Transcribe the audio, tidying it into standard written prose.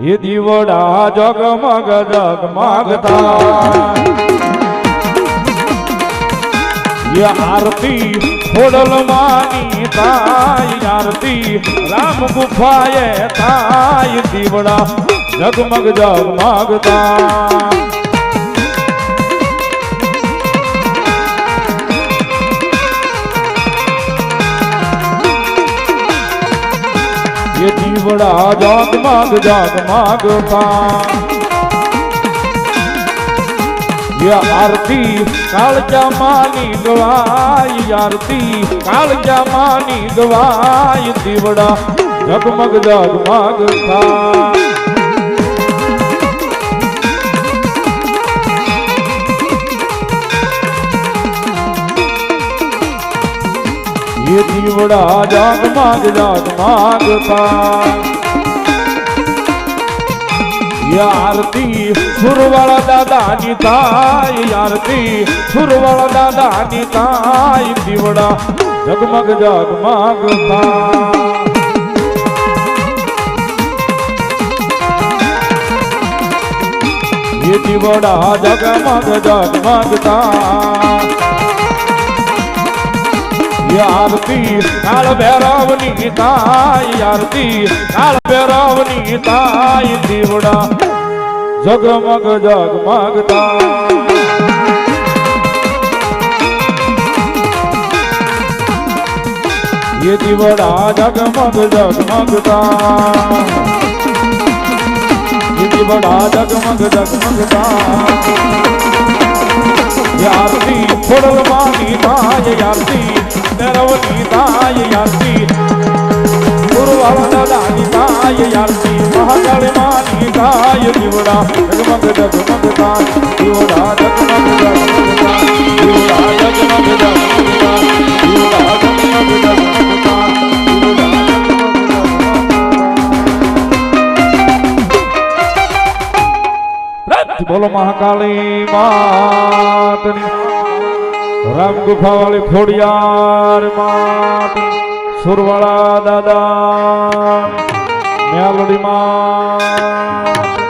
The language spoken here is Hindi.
ये दीवड़ा जगमग जगमगता ये आरती खोडल मानी ताई आरती राम गुफाए ताई दीवड़ा जगमग जगमगता ये दीवड़ा जगमग जगमगता ये आरती कालजा मानी गवाई आरती कालजा मानी गवाई दीवड़ा जगमग जगमगता ये दीवड़ा जगमग जगमगता ये आरती सुरवाला दादा निताई आरती सुरवाला दादा निताई दीवड़ा जगमग जगमगता ये दीवड़ा जगमग जगमगता ये आरती काल भैरवनी ताई आरती काल भैरवनी ताई दीवड़ा जगमग जगमगता ये दीवड़ा जगमग जगमगता ये दीवड़ा जगमग जगमगता ये आरती खोडल मानी ताई आरती भैरवनी ताई आरती गुरुवाला दादानी ताई आरती महाकाल मानी ताई दीवड़ा जगमग जगमगता दीवड़ा जगमग जगमगता दीवड़ा जगमग जगमगता दीवड़ा जगमग जगमगता बोलो महाकाली मातनी राम गुफा वाली खोड़ियार मात सुरवाला दादा म्यालड़ी मात